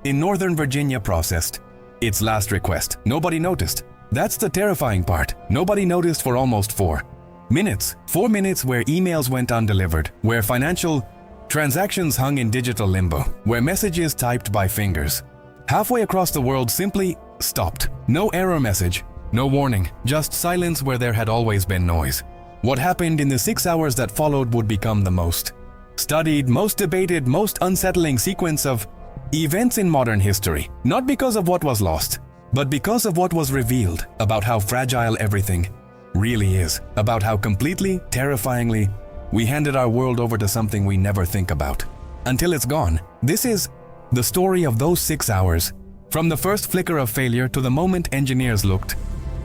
in Northern Virginia processed its last request. Nobody noticed. That's the terrifying part. Nobody noticed for almost 4 minutes. 4 minutes where emails went undelivered, where financial transactions hung in digital limbo, where messages typed by fingers halfway across the world simply stopped. No error message, no warning, just silence where there had always been noise. What happened in the 6 hours that followed would become the most studied, most debated, most unsettling sequence of events in modern history. Not because of what was lost, but because of what was revealed about how fragile everything really is, about how completely, terrifyingly, we handed our world over to something we never think about until it's gone. This is the story of those 6 hours, from the first flicker of failure to the moment engineers looked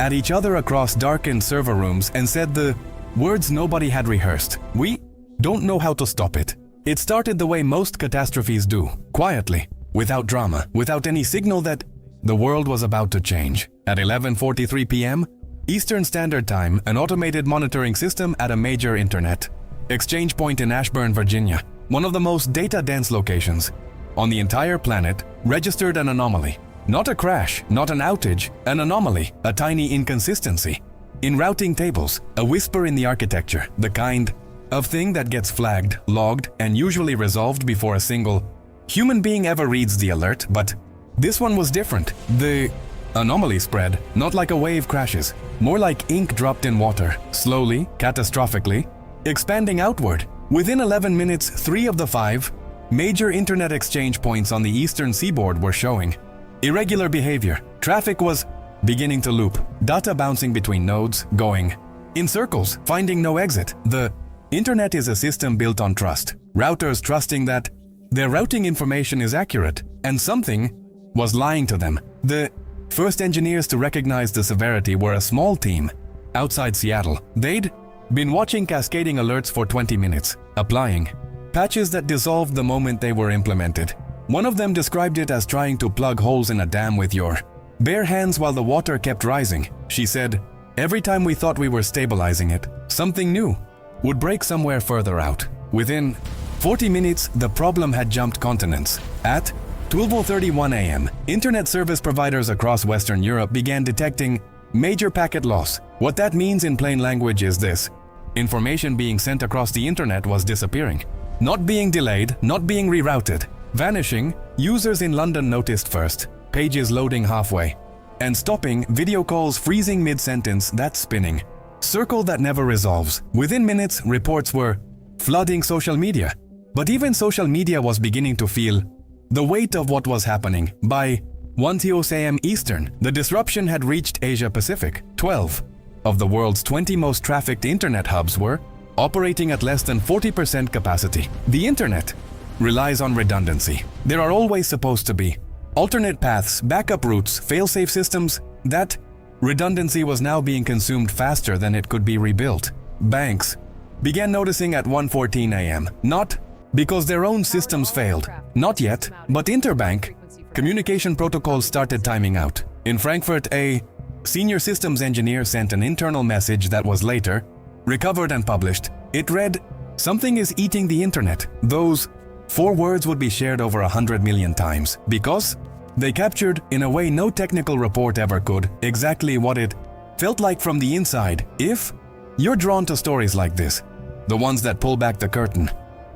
at each other across darkened server rooms and said the words nobody had rehearsed. We don't know how to stop it. It started the way most catastrophes do, quietly, without drama, without any signal that the world was about to change. At 11:43 p.m. Eastern Standard Time, an automated monitoring system at a major internet exchange point in Ashburn, Virginia, one of the most data-dense locations on the entire planet, registered an anomaly. Not a crash, not an outage, an anomaly, a tiny inconsistency in routing tables, a whisper in the architecture, the kind of thing that gets flagged, logged, and usually resolved before a single human being ever reads the alert. But this one was different. The anomaly spread, not like a wave crashes, more like ink dropped in water, slowly, catastrophically, expanding outward. Within 11 minutes, 3 of the 5 major internet exchange points on the eastern seaboard were showing irregular behavior. Traffic was beginning to loop, data bouncing between nodes, going in circles, finding no exit. The internet is a system built on trust. Routers trusting that their routing information is accurate, and something was lying to them. The first engineers to recognize the severity were a small team outside Seattle. They'd been watching cascading alerts for 20 minutes, applying patches that dissolved the moment they were implemented. One of them described it as trying to plug holes in a dam with your bare hands while the water kept rising. She said, every time we thought we were stabilizing it, something new would break somewhere further out. Within 40 minutes, the problem had jumped continents. At 12:31 a.m., internet service providers across Western Europe began detecting major packet loss. What that means in plain language is this: information being sent across the internet was disappearing. Not being delayed, not being rerouted, vanishing. Users in London noticed first, pages loading halfway and stopping, video calls freezing mid-sentence, that spinning circle that never resolves. Within minutes, reports were flooding social media. But even social media was beginning to feel the weight of what was happening. By 1:00 a.m. Eastern, the disruption had reached Asia Pacific. 12 of the world's 20 most trafficked internet hubs were operating at less than 40% capacity. The internet relies on redundancy. There are always supposed to be alternate paths, backup routes, fail-safe systems. That redundancy was now being consumed faster than it could be rebuilt. Banks began noticing at 1:14 a.m. Not because their own systems failed, not yet, but interbank communication protocols started timing out. In Frankfurt, a senior systems engineer sent an internal message that was later recovered and published. It read, "Something is eating the internet." Those 4 words would be shared over 100 million times because they captured, in a way no technical report ever could, exactly what it felt like from the inside. If you're drawn to stories like this, the ones that pull back the curtain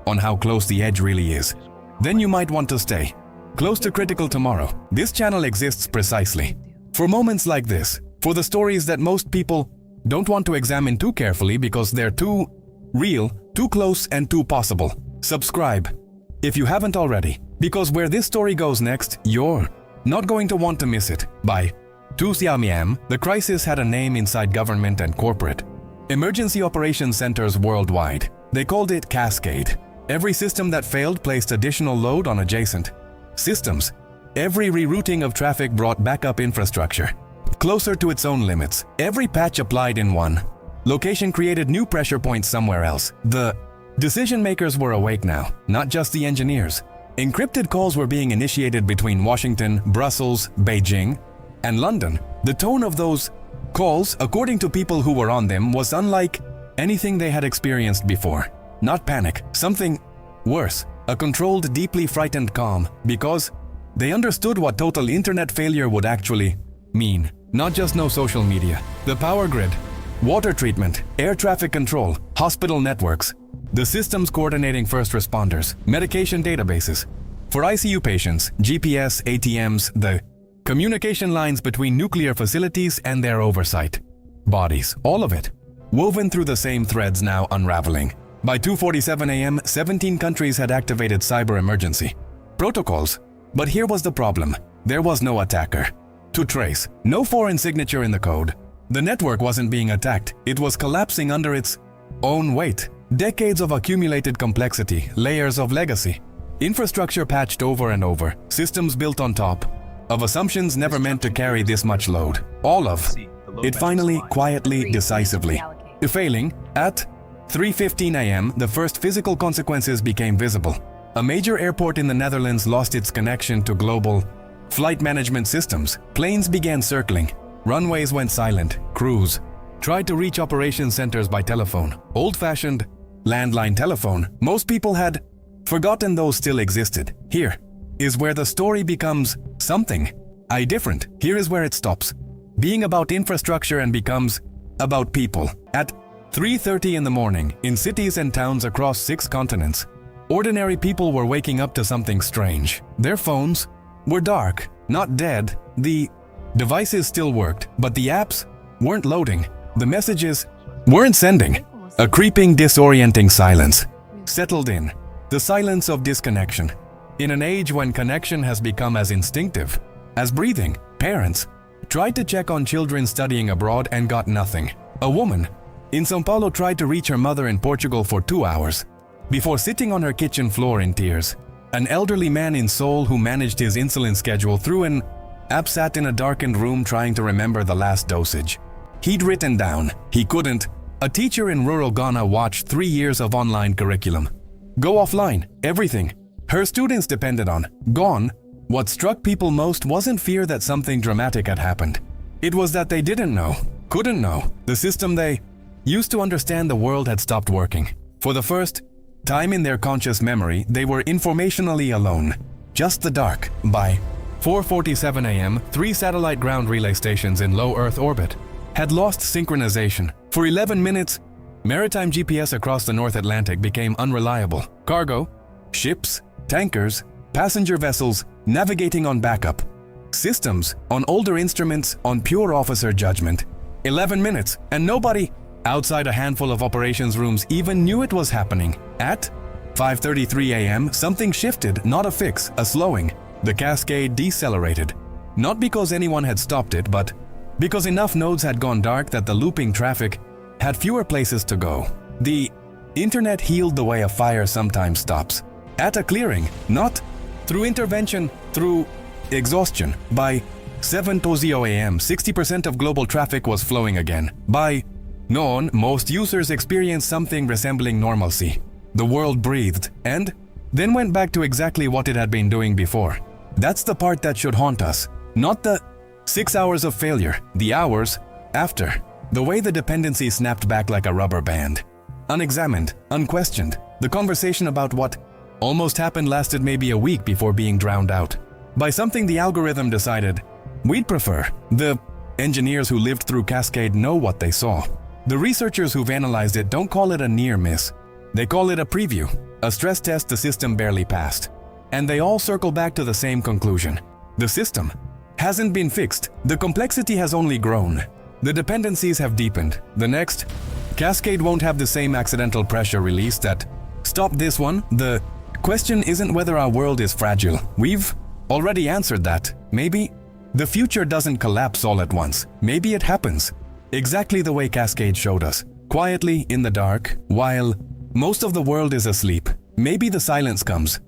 on how close the edge really is, then you might want to stay close to Critical Tomorrow. This channel exists precisely for moments like this, for the stories that most people don't want to examine too carefully because they're too real, too close, and too possible. Subscribe if you haven't already, because where this story goes next, you're not going to want to miss it. By 2 a.m., the crisis had a name inside government and corporate emergency operations centers worldwide. They called it Cascade. Every system that failed placed additional load on adjacent systems. Every rerouting of traffic brought backup infrastructure closer to its own limits. Every patch applied in one location created new pressure points somewhere else. The decision makers were awake now, not just the engineers. Encrypted calls were being initiated between Washington, Brussels, Beijing, and London. The tone of those calls, according to people who were on them, was unlike anything they had experienced before. Not panic, something worse, a controlled, deeply frightened calm, because They understood what total internet failure would actually mean. Not just no social media, the power grid, water treatment, air traffic control, hospital networks, the systems coordinating first responders, medication databases. For ICU patients, GPS, ATMs, the communication lines between nuclear facilities and their oversight bodies, all of it, woven through the same threads now unraveling. By 2:47 a.m., 17 countries had activated cyber emergency protocols. But here was the problem. There was no attacker to trace, no foreign signature in the code. The network wasn't being attacked, it was collapsing under its own weight. Decades of accumulated complexity, layers of legacy, infrastructure patched over and over, systems built on top of assumptions never meant to carry this much load. All of it finally, quietly, decisively, failing. At 3:15 a.m., the first physical consequences became visible. A major airport in the Netherlands lost its connection to global flight management systems. Planes began circling. Runways went silent. Crews tried to reach operation centers by telephone. Old-fashioned landline telephone. Most people had forgotten those still existed. Here is where the story becomes something different. Here is where it stops being about infrastructure and becomes about people. At 3:30 in the morning, in cities and towns across 6 continents, ordinary people were waking up to something strange. Their phones were dark, not dead. The devices still worked, but the apps weren't loading. The messages weren't sending. A creeping, disorienting silence settled in. The silence of disconnection. In an age when connection has become as instinctive as breathing, parents tried to check on children studying abroad and got nothing. A woman in São Paulo tried to reach her mother in Portugal for 2 hours before sitting on her kitchen floor in tears. An elderly man in Seoul who managed his insulin schedule through an app sat in a darkened room trying to remember the last dosage he'd written down. He couldn't. A teacher in rural Ghana watched 3 years of online curriculum go offline. Everything her students depended on gone. What struck people most wasn't fear that something dramatic had happened. It was that they didn't know, couldn't know. The system they used to understand the world had stopped working. For the first time in their conscious memory, they were informationally alone. Just the dark. By 4:47 a.m., 3 satellite ground relay stations in low Earth orbit had lost synchronization. For 11 minutes, maritime GPS across the North Atlantic became unreliable. Cargo, ships, tankers, passenger vessels navigating on backup systems, on older instruments, on pure officer judgment. 11 minutes, and nobody outside a handful of operations rooms even knew it was happening. At 5:33 a.m., something shifted, not a fix, a slowing. The cascade decelerated. Not because anyone had stopped it, but because enough nodes had gone dark that the looping traffic had fewer places to go. The internet healed the way a fire sometimes stops. At a clearing, not through intervention, through exhaustion. By 7:20 a.m., 60% of global traffic was flowing again. By noon, most users experienced something resembling normalcy. The world breathed, and then went back to exactly what it had been doing before. That's the part that should haunt us, not the 6 hours of failure, the hours after. The way the dependency snapped back like a rubber band. Unexamined, unquestioned, the conversation about what almost happened lasted maybe a week before being drowned out by something the algorithm decided we'd prefer. The engineers who lived through Cascade know what they saw. The researchers who've analyzed it don't call it a near miss. They call it a preview, a stress test the system barely passed. And they all circle back to the same conclusion. The system hasn't been fixed. The complexity has only grown. The dependencies have deepened. The next Cascade won't have the same accidental pressure release that stopped this one. The question isn't whether our world is fragile. We've already answered that. Maybe the future doesn't collapse all at once. Maybe it happens exactly the way Cascade showed us, quietly in the dark, while most of the world is asleep. Maybe the silence comes